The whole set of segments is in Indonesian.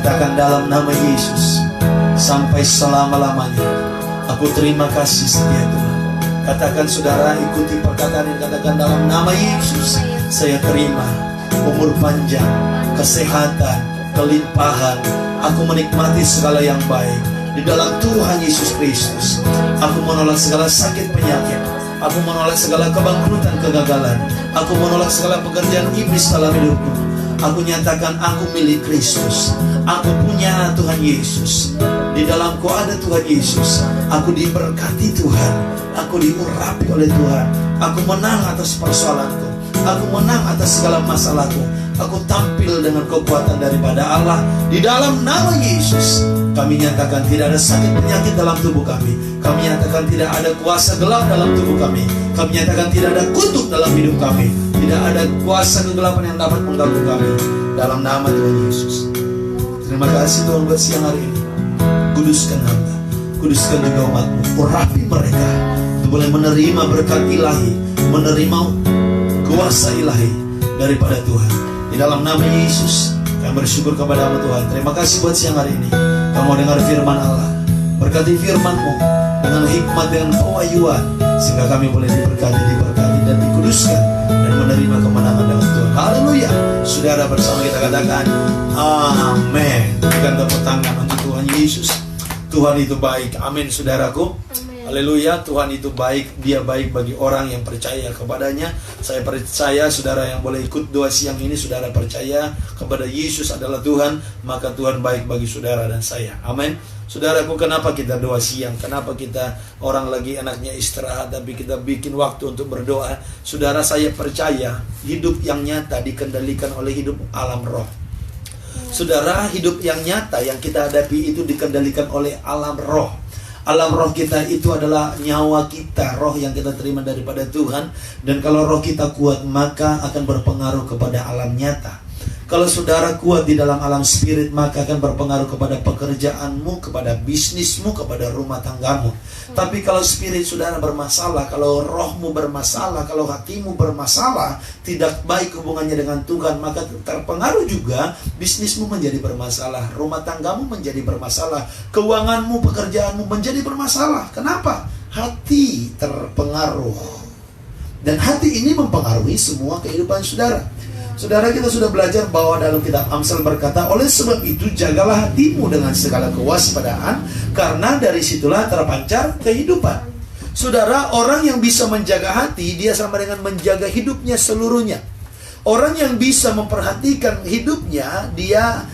Katakan dalam nama Yesus, sampai selama-lamanya aku terima kasih setia Tuhan. Katakan saudara, ikuti perkataan ini. Katakan dalam nama Yesus, saya terima umur panjang, kesehatan, kelimpahan. Aku menikmati segala yang baik di dalam Tuhan Yesus Kristus. Aku menolak segala sakit penyakit. Aku menolak segala kebangkrutan, kegagalan. Aku menolak segala pekerjaan iblis dalam hidupku. Aku nyatakan aku milik Kristus. Aku punya Tuhan Yesus. Di dalamku ada Tuhan Yesus. Aku diberkati Tuhan. Aku diurapi oleh Tuhan. Aku menang atas persoalanku. Aku menang atas segala masalahku. Aku tampil dengan kekuatan daripada Allah. Di dalam nama Yesus, kami nyatakan tidak ada sakit penyakit dalam tubuh kami. Kami nyatakan tidak ada kuasa gelap dalam tubuh kami. Kami nyatakan tidak ada kutuk dalam hidup kami. Tidak ada kuasa kegelapan yang dapat mengganggu kami. Dalam nama Tuhan Yesus. Terima kasih Tuhan buat siang hari ini. Kuduskan hamba, kuduskan juga umat-Mu. Urapi mereka untuk boleh menerima berkat ilahi, menerima kuasa ilahi daripada Tuhan. Di dalam nama Yesus kami bersyukur kepada-Mu Tuhan. Terima kasih buat siang hari ini. Kamu dengar firman Allah. Berkati firman-Mu dengan hikmat, dengan pewahyuan, sehingga kami boleh diberkati dan dikuduskan dan menerima kemenangan dalam Tuhan. Haleluya. Saudara, bersama kita katakan amin. Berikan tepuk tangan untuk Tuhan Yesus. Tuhan itu baik. Amin saudaraku. Haleluya. Tuhan itu baik. Dia baik bagi orang yang percaya kepadanya. Saya percaya saudara yang boleh ikut doa siang ini, saudara percaya kepada Yesus adalah Tuhan, maka Tuhan baik bagi saudara dan saya. Amin. Saudaraku, kenapa kita doa siang? Kenapa kita orang lagi enaknya istirahat tapi kita bikin waktu untuk berdoa? Saudara, saya percaya hidup yang nyata dikendalikan oleh hidup alam roh. Saudara, hidup yang nyata yang kita hadapi itu dikendalikan oleh alam roh. Alam roh kita itu adalah nyawa kita, roh yang kita terima daripada Tuhan. Dan kalau roh kita kuat, maka akan berpengaruh kepada alam nyata. Kalau saudara kuat di dalam alam spirit, maka akan berpengaruh kepada pekerjaanmu, kepada bisnismu, kepada rumah tanggamu. Tapi kalau spirit saudara bermasalah, kalau rohmu bermasalah, kalau hatimu bermasalah, tidak baik hubungannya dengan Tuhan, maka terpengaruh juga bisnismu menjadi bermasalah, rumah tanggamu menjadi bermasalah, keuanganmu, pekerjaanmu menjadi bermasalah. Kenapa? Hati terpengaruh. Dan hati ini mempengaruhi semua kehidupan saudara. Saudara, kita sudah belajar bahwa dalam kitab Amsal berkata, oleh sebab itu jagalah hatimu dengan segala kewaspadaan, karena dari situlah terpancar kehidupan. Saudara, orang yang bisa menjaga hati, dia sama dengan menjaga hidupnya seluruhnya. Orang yang bisa memperhatikan hidupnya, dia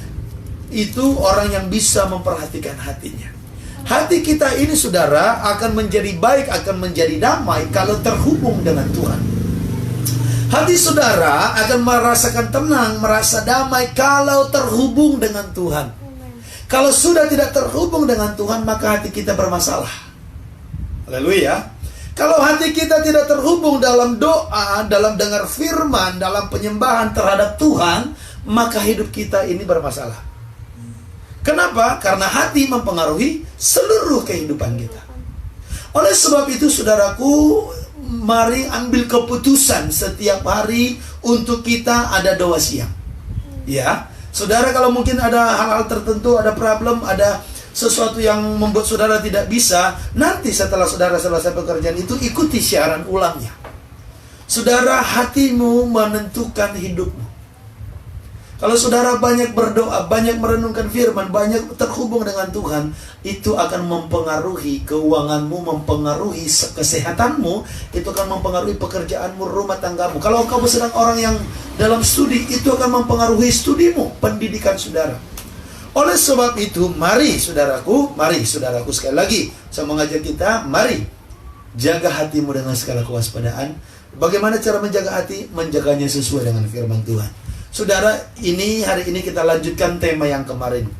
itu orang yang bisa memperhatikan hatinya. Hati kita ini saudara akan menjadi baik, akan menjadi damai kalau terhubung dengan Tuhan. Hati saudara akan merasakan tenang, merasa damai kalau terhubung dengan Tuhan. Kalau sudah tidak terhubung dengan Tuhan, maka hati kita bermasalah. Haleluya. Kalau hati kita tidak terhubung dalam doa, dalam dengar firman, dalam penyembahan terhadap Tuhan, maka hidup kita ini bermasalah. Kenapa? Karena hati mempengaruhi seluruh kehidupan kita. Oleh sebab itu saudaraku, mari ambil keputusan setiap hari untuk kita ada doa siang. Ya, saudara, kalau mungkin ada hal-hal tertentu, ada problem, ada sesuatu yang membuat saudara tidak bisa, nanti setelah saudara selesai pekerjaan itu, ikuti siaran ulangnya. Saudara, hatimu menentukan hidupmu. Kalau saudara banyak berdoa, banyak merenungkan firman, banyak terhubung dengan Tuhan, itu akan mempengaruhi keuanganmu, mempengaruhi kesehatanmu, itu akan mempengaruhi pekerjaanmu, rumah tanggamu. Kalau kamu sedang orang yang dalam studi, itu akan mempengaruhi studimu, pendidikan saudara. Oleh sebab itu, mari saudaraku sekali lagi, saya mengajak kita, mari jaga hatimu dengan segala kewaspadaan. Bagaimana cara menjaga hati? Menjaganya sesuai dengan firman Tuhan. Saudara, hari ini kita lanjutkan tema yang kemarin,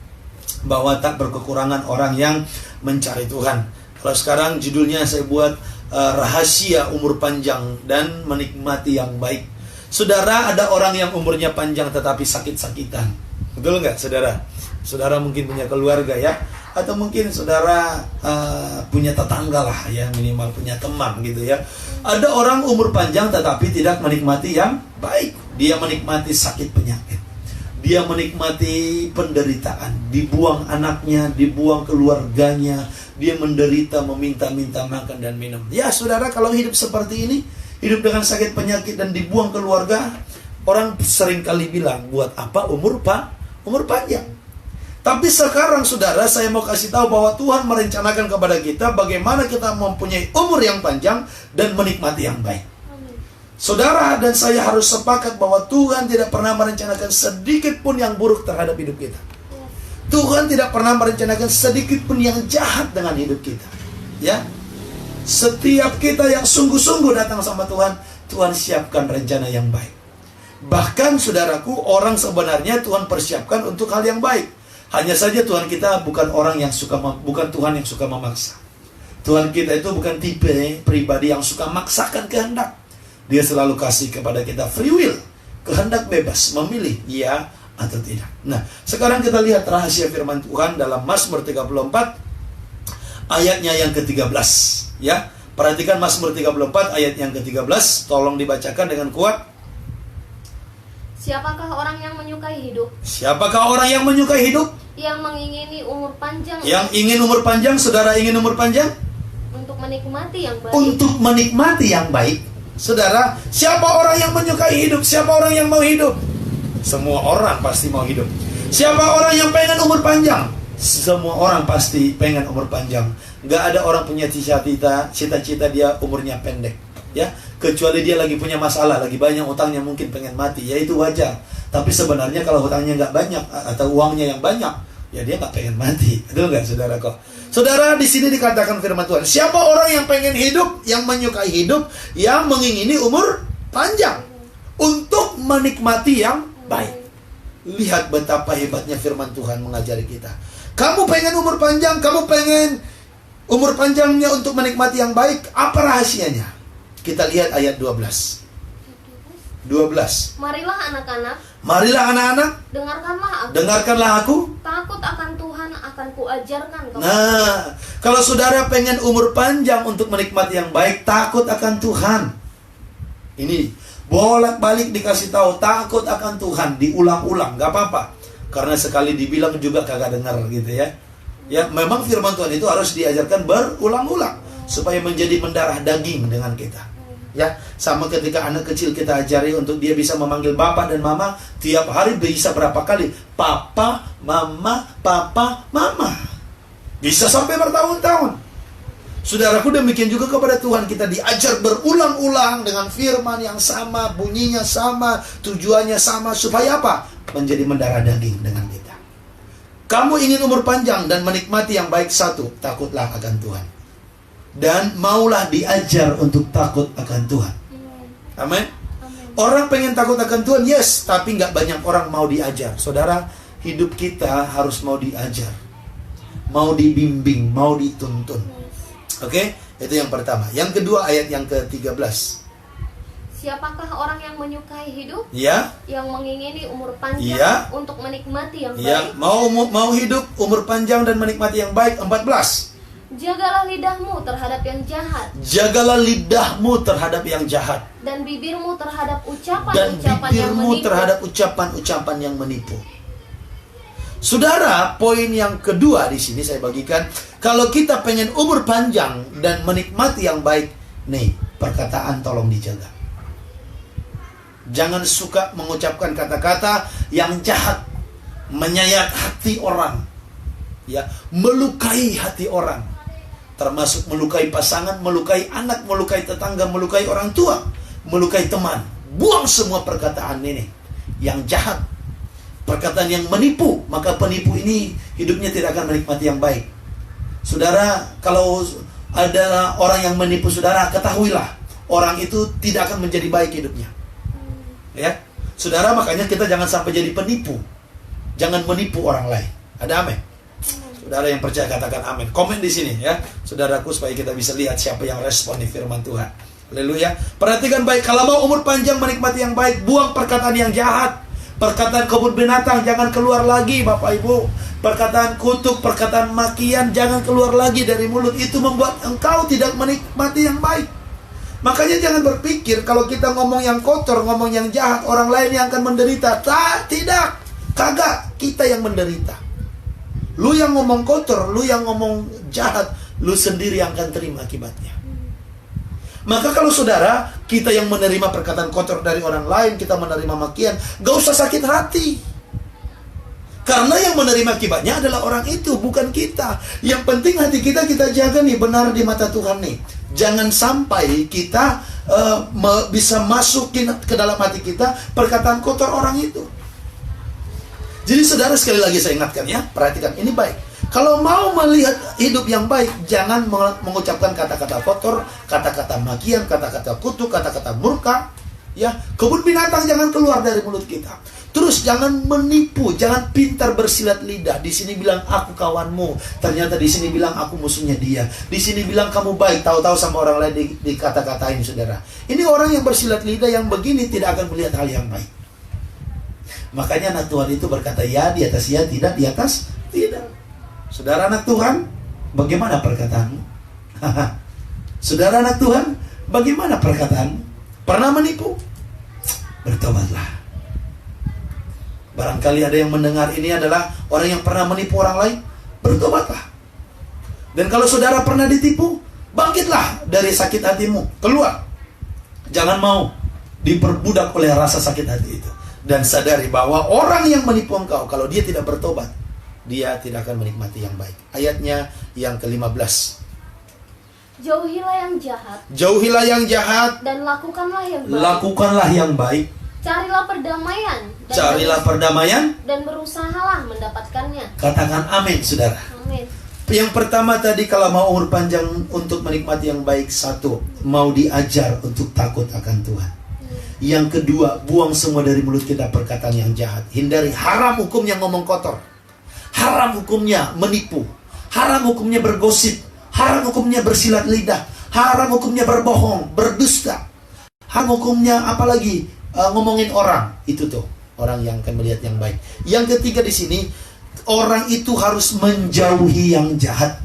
bahwa tak berkekurangan orang yang mencari Tuhan. Kalau sekarang judulnya saya buat rahasia umur panjang dan menikmati yang baik. Saudara, ada orang yang umurnya panjang tetapi sakit-sakitan. Betul nggak saudara? Saudara mungkin punya keluarga ya, atau mungkin saudara punya tetangga lah ya, minimal punya teman gitu ya. Ada orang umur panjang tetapi tidak menikmati yang baik. Dia menikmati sakit penyakit. Dia menikmati penderitaan, dibuang anaknya, dibuang keluarganya, dia menderita, meminta-minta makan dan minum. Ya saudara, kalau hidup seperti ini, hidup dengan sakit penyakit dan dibuang keluarga, orang sering kali bilang, buat apa umur panjang? Tapi sekarang saudara, saya mau kasih tahu bahwa Tuhan merencanakan kepada kita bagaimana kita mempunyai umur yang panjang dan menikmati yang baik. Saudara dan saya harus sepakat bahwa Tuhan tidak pernah merencanakan sedikit pun yang buruk terhadap hidup kita. Tuhan tidak pernah merencanakan sedikit pun yang jahat dengan hidup kita. Ya, setiap kita yang sungguh-sungguh datang sama Tuhan, Tuhan siapkan rencana yang baik. Bahkan saudaraku, orang sebenarnya Tuhan persiapkan untuk hal yang baik. Hanya saja Tuhan kita bukan Tuhan yang suka memaksa. Tuhan kita itu bukan tipe pribadi yang suka maksakan kehendak. Dia selalu kasih kepada kita free will, kehendak bebas, memilih ya atau tidak. Nah, sekarang kita lihat rahasia firman Tuhan dalam Mazmur 34 ayatnya yang ke-13. Ya, perhatikan Mazmur 34 ayat yang ke-13, tolong dibacakan dengan kuat. Siapakah orang yang menyukai hidup? Siapakah orang yang menyukai hidup? Yang mengingini umur panjang. Yang ingin umur panjang, saudara ingin umur panjang? Untuk menikmati yang baik. Untuk menikmati yang baik. Saudara, siapa orang yang menyukai hidup? Siapa orang yang mau hidup? Semua orang pasti mau hidup. Siapa orang yang pengen umur panjang? Semua orang pasti pengen umur panjang. Gak ada orang punya cita-cita dia umurnya pendek, ya, kecuali dia lagi punya masalah, lagi banyak utangnya, mungkin pengen mati, ya itu wajar. Tapi sebenarnya kalau hutangnya gak banyak atau uangnya yang banyak, ya dia gak pengen mati. Betul gak saudara kok? Saudara, di sini dikatakan firman Tuhan, siapa orang yang pengen hidup, yang menyukai hidup, yang mengingini umur panjang untuk menikmati yang baik. Lihat betapa hebatnya firman Tuhan mengajari kita. Kamu pengen umur panjang, kamu pengen umur panjangnya untuk menikmati yang baik. Apa rahasianya? Kita lihat ayat 12. Marilah anak-anak, marilah anak-anak, dengarkanlah aku. Takut akan Tuhan akan kuajarkan kepada. Nah, kalau saudara pengen umur panjang untuk menikmati yang baik, takut akan Tuhan. Ini bolak-balik dikasih tahu, takut akan Tuhan, diulang-ulang, gak apa-apa. Karena sekali dibilang juga kagak dengar gitu ya. Ya, memang firman Tuhan itu harus diajarkan berulang-ulang supaya menjadi mendarah daging dengan kita. Ya, sama ketika anak kecil kita ajari untuk dia bisa memanggil bapak dan mama, tiap hari bisa berapa kali? Papa, mama, papa, mama. Bisa sampai bertahun-tahun. Saudaraku, demikian juga kepada Tuhan, kita diajar berulang-ulang dengan firman yang sama, bunyinya sama, tujuannya sama, supaya apa? Menjadi mendarah daging dengan kita. Kamu ingin umur panjang dan menikmati yang baik, satu, takutlah akan Tuhan. Dan maulah diajar untuk takut akan Tuhan. Amin. Orang pengen takut akan Tuhan, yes, tapi nggak banyak orang mau diajar. Saudara, hidup kita harus mau diajar, mau dibimbing, mau dituntun. Oke, itu yang pertama. Yang kedua, ayat yang ke-13. Siapakah orang yang menyukai hidup? Ya. Yang mengingini umur panjang, ya, untuk menikmati yang ya, baik. Mau hidup umur panjang dan menikmati yang baik. 14. Jagalah lidahmu terhadap yang jahat. Jagalah lidahmu terhadap yang jahat. Dan bibirmu terhadap ucapan-ucapan yang menipu. Terhadap ucapan-ucapan yang menipu. Saudara, poin yang kedua di sini saya bagikan, kalau kita pengen umur panjang dan menikmati yang baik, nih, perkataan tolong dijaga. Jangan suka mengucapkan kata-kata yang jahat, menyayat hati orang, ya, melukai hati orang. Termasuk melukai pasangan, melukai anak, melukai tetangga, melukai orang tua, melukai teman. Buang semua perkataan ini yang jahat, perkataan yang menipu. Maka penipu ini hidupnya tidak akan menikmati yang baik. Saudara, kalau ada orang yang menipu saudara, ketahuilah orang itu tidak akan menjadi baik hidupnya. Ya, saudara, makanya kita jangan sampai jadi penipu. Jangan menipu orang lain. Ada amin? Saudara yang percaya katakan amin. Komen di sini ya, saudaraku, supaya kita bisa lihat siapa yang respon di firman Tuhan. Haleluya. Perhatikan baik, kalau mau umur panjang menikmati yang baik, buang perkataan yang jahat. Perkataan kebun binatang jangan keluar lagi, Bapak Ibu. Perkataan kutuk, perkataan makian jangan keluar lagi dari mulut. Itu membuat engkau tidak menikmati yang baik. Makanya jangan berpikir kalau kita ngomong yang kotor, ngomong yang jahat, orang lain yang akan menderita. Tidak. Kagak, kita yang menderita. Lu yang ngomong kotor, lu yang ngomong jahat, lu sendiri yang akan terima akibatnya. Maka kalau saudara, kita yang menerima perkataan kotor dari orang lain, kita menerima makian, gak usah sakit hati. Karena yang menerima akibatnya adalah orang itu, bukan kita. Yang penting hati kita jaga nih, benar di mata Tuhan nih. Jangan sampai kita bisa masukin ke dalam hati kita perkataan kotor orang itu. Jadi saudara, sekali lagi saya ingatkan ya, perhatikan ini baik. Kalau mau melihat hidup yang baik, jangan mengucapkan kata-kata kotor, kata-kata makian, kata-kata kutuk, kata-kata murka. Ya, kebun binatang jangan keluar dari mulut kita. Terus jangan menipu, jangan pintar bersilat lidah. Di sini bilang aku kawanmu, ternyata di sini bilang aku musuhnya dia. Di sini bilang kamu baik, tahu-tahu sama orang lain dikata-katain, saudara. Ini orang yang bersilat lidah yang begini tidak akan melihat hal yang baik. Makanya anak Tuhan itu berkata ya di atas ya, tidak di atas tidak. Saudara anak Tuhan, bagaimana perkataanmu? Saudara anak Tuhan, bagaimana perkataanmu? Pernah menipu? Bertobatlah. Barangkali ada yang mendengar ini adalah orang yang pernah menipu orang lain. Bertobatlah. Dan kalau saudara pernah ditipu, bangkitlah dari sakit hatimu. Keluar. Jangan mau diperbudak oleh rasa sakit hati itu. Dan sadari bahwa orang yang menipu engkau, kalau dia tidak bertobat, dia tidak akan menikmati yang baik. Ayatnya yang ke-15. Jauhilah yang jahat. Jauhilah yang jahat. Dan lakukanlah yang baik. Lakukanlah yang baik. Carilah perdamaian. Carilah perdamaian. Dan berusahalah mendapatkannya. Katakan amin, saudara. Amin. Yang pertama tadi, kalau mau umur panjang untuk menikmati yang baik, satu, mau diajar untuk takut akan Tuhan. Yang kedua, buang semua dari mulut kita perkataan yang jahat. Hindari. Haram hukumnya ngomong kotor. Haram hukumnya menipu. Haram hukumnya bergosip. Haram hukumnya bersilat lidah. Haram hukumnya berbohong, berdusta. Haram hukumnya apalagi ngomongin orang. Itu tuh orang yang akan melihat yang baik. Yang ketiga di sini, orang itu harus menjauhi yang jahat.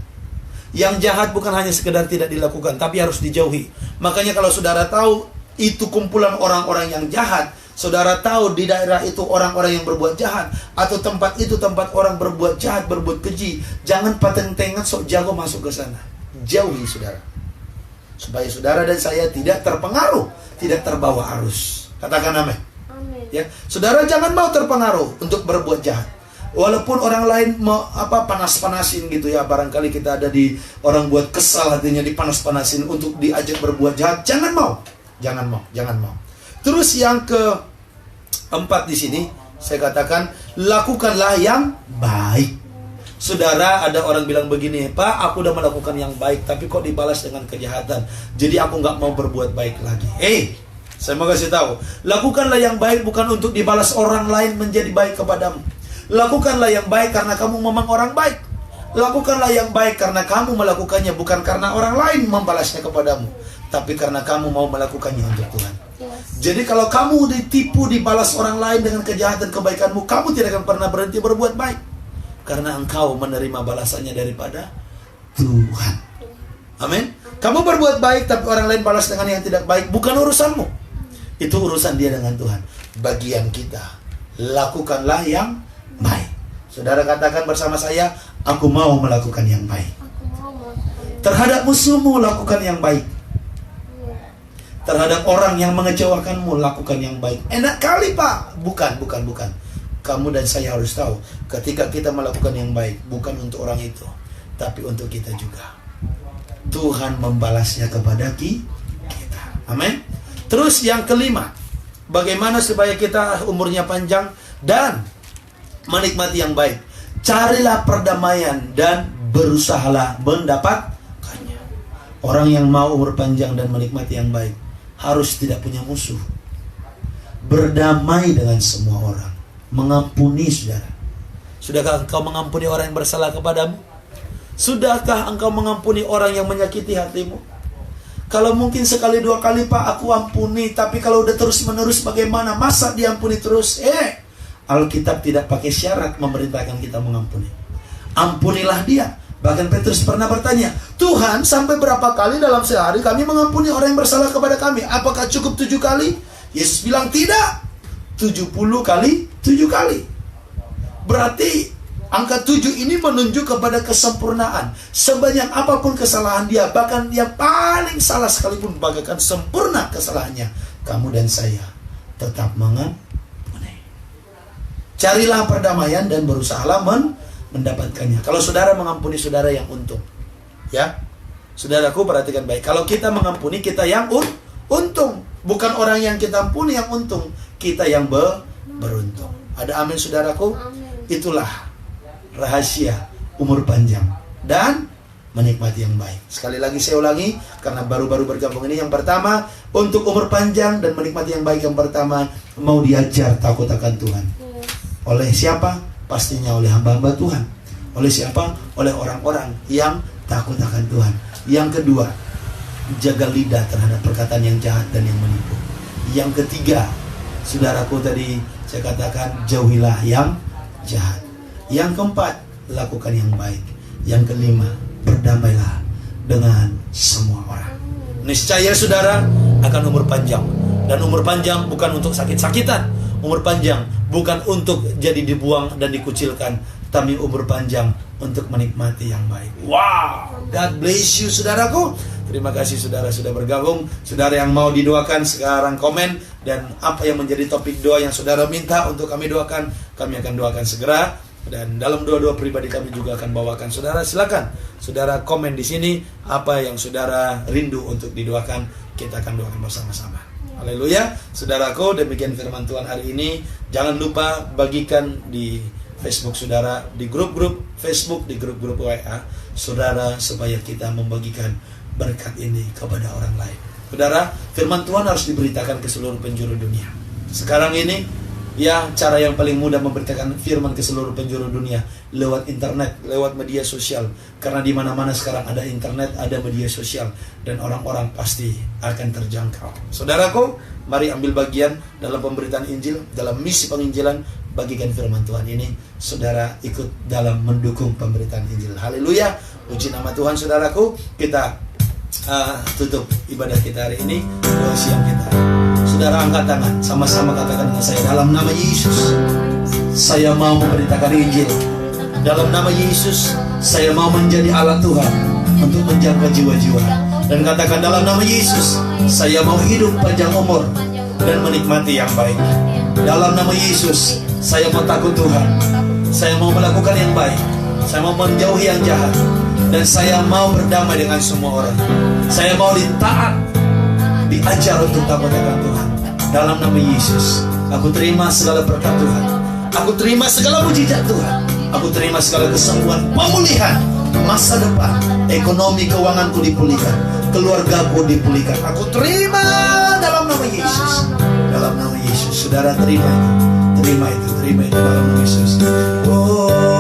Yang jahat bukan hanya sekedar tidak dilakukan, tapi harus dijauhi. Makanya kalau saudara tahu itu kumpulan orang-orang yang jahat, saudara tahu di daerah itu orang-orang yang berbuat jahat, atau tempat itu tempat orang berbuat jahat, berbuat keji, jangan pateng-tengan sok jago masuk ke sana. Jauhi saudara, supaya saudara dan saya tidak terpengaruh, tidak terbawa arus. Katakan amin. Amin. Ya, saudara jangan mau terpengaruh untuk berbuat jahat. Walaupun orang lain mau panas-panasin gitu ya, barangkali kita ada di orang buat kesal hatinya, dipanas-panasin untuk diajak berbuat jahat, jangan mau. Jangan mau. Terus yang keempat di sini saya katakan, lakukanlah yang baik. Saudara, ada orang bilang begini, Pak, aku udah melakukan yang baik, tapi kok dibalas dengan kejahatan, jadi aku nggak mau berbuat baik lagi. Saya mau kasih tahu, lakukanlah yang baik bukan untuk dibalas orang lain menjadi baik kepadamu. Lakukanlah yang baik karena kamu memang orang baik. Lakukanlah yang baik karena kamu melakukannya, bukan karena orang lain membalasnya kepadamu, tapi karena kamu mau melakukannya untuk Tuhan. Yes. Jadi kalau kamu ditipu, dibalas orang lain dengan kejahatan kebaikanmu, kamu tidak akan pernah berhenti berbuat baik, karena engkau menerima balasannya daripada Tuhan. Amin. Kamu berbuat baik tapi orang lain balas dengan yang tidak baik, bukan urusanmu. Itu urusan dia dengan Tuhan. Bagian kita, lakukanlah yang baik. Saudara katakan bersama saya, aku mau melakukan yang baik. Terhadap musuhmu, lakukan yang baik. Terhadap orang yang mengecewakanmu, lakukan yang baik. Enak kali Pak. Bukan. Kamu dan saya harus tahu, ketika kita melakukan yang baik, bukan untuk orang itu, tapi untuk kita juga. Tuhan membalasnya kepada kita. Amin. Terus yang kelima, bagaimana supaya kita umurnya panjang dan menikmati yang baik? Carilah perdamaian dan berusahalah mendapatkannya. Orang yang mau umur panjang dan menikmati yang baik harus tidak punya musuh. Berdamai dengan semua orang. Mengampuni saudara. Sudahkah engkau mengampuni orang yang bersalah kepadamu? Sudahkah engkau mengampuni orang yang menyakiti hatimu? Kalau mungkin sekali dua kali Pak aku ampuni, tapi kalau udah terus menerus bagaimana? Masa diampuni terus? Alkitab tidak pakai syarat memerintahkan kita mengampuni. Ampunilah dia. Bahkan Petrus pernah bertanya, Tuhan, sampai berapa kali dalam sehari kami mengampuni orang yang bersalah kepada kami? Apakah cukup 7 kali? Yesus bilang tidak, 70 kali 7 kali. Berarti angka 7 ini menunjuk kepada kesempurnaan. Sebanyak apapun kesalahan dia, bahkan dia paling salah sekalipun, bagaikan sempurna kesalahannya, kamu dan saya tetap mengampuni. Carilah perdamaian dan berusahalah mendapatkannya. Kalau saudara mengampuni, saudara yang untung. Ya, saudaraku perhatikan baik. Kalau kita mengampuni, kita yang untung. Bukan orang yang kita ampuni yang untung, kita yang beruntung. Ada amin saudaraku? Amin. Itulah rahasia umur panjang dan menikmati yang baik. Sekali lagi saya ulangi, karena baru-baru bergabung ini. Yang pertama, untuk umur panjang dan menikmati yang baik, yang pertama, mau diajar takut akan Tuhan. Oleh siapa? Pastinya oleh hamba-hamba Tuhan. Oleh siapa? Oleh orang-orang yang takut akan Tuhan. Yang kedua, jaga lidah terhadap perkataan yang jahat dan yang menipu. Yang ketiga, saudaraku tadi saya katakan, jauhilah yang jahat. Yang keempat, lakukan yang baik. Yang kelima, berdamailah dengan semua orang. Niscaya saudara akan umur panjang. Dan umur panjang bukan untuk sakit-sakitan. Umur panjang bukan untuk jadi dibuang dan dikucilkan, tapi umur panjang untuk menikmati yang baik. Wow, God bless you saudaraku. Terima kasih saudara sudah bergabung. Saudara yang mau didoakan sekarang komen, dan apa yang menjadi topik doa yang saudara minta untuk kami doakan, kami akan doakan segera. Dan dalam doa-doa pribadi kami juga akan bawakan. Saudara silakan, saudara komen di sini apa yang saudara rindu untuk didoakan, kita akan doakan bersama-sama. Haleluya. Saudaraku, demikian firman Tuhan hari ini. Jangan lupa bagikan di Facebook saudara, di grup-grup Facebook, di grup-grup WA saudara, supaya kita membagikan berkat ini kepada orang lain. Saudara, firman Tuhan harus diberitakan ke seluruh penjuru dunia. Sekarang ini, ya, cara yang paling mudah memberitakan firman ke seluruh penjuru dunia lewat internet, lewat media sosial. Karena di mana-mana sekarang ada internet, ada media sosial, dan orang-orang pasti akan terjangkau. Saudaraku, mari ambil bagian dalam pemberitaan Injil, dalam misi penginjilan, bagikan firman Tuhan ini. Saudara ikut dalam mendukung pemberitaan Injil. Haleluya. Puji nama Tuhan saudaraku. Kita tutup ibadah kita hari ini, doa siang kita. Saudara angkat tangan, sama-sama katakan dengan saya, dalam nama Yesus saya mau memberitakan Injil. Dalam nama Yesus saya mau menjadi alat Tuhan untuk menjaga jiwa-jiwa. Dan katakan, dalam nama Yesus saya mau hidup panjang umur dan menikmati yang baik. Dalam nama Yesus saya mau takut Tuhan, saya mau melakukan yang baik, saya mau menjauhi yang jahat, dan saya mau berdamai dengan semua orang. Saya mau ditaat, diajar untuk takut akan Tuhan. Dalam nama Yesus aku terima segala berkat Tuhan, aku terima segala mujizat Tuhan, aku terima segala kesembuhan, pemulihan, masa depan, ekonomi keuanganku dipulihkan, keluargaku dipulihkan. Aku terima dalam nama Yesus. Dalam nama Yesus. Saudara terima itu, terima itu, terima itu dalam nama Yesus. Oh.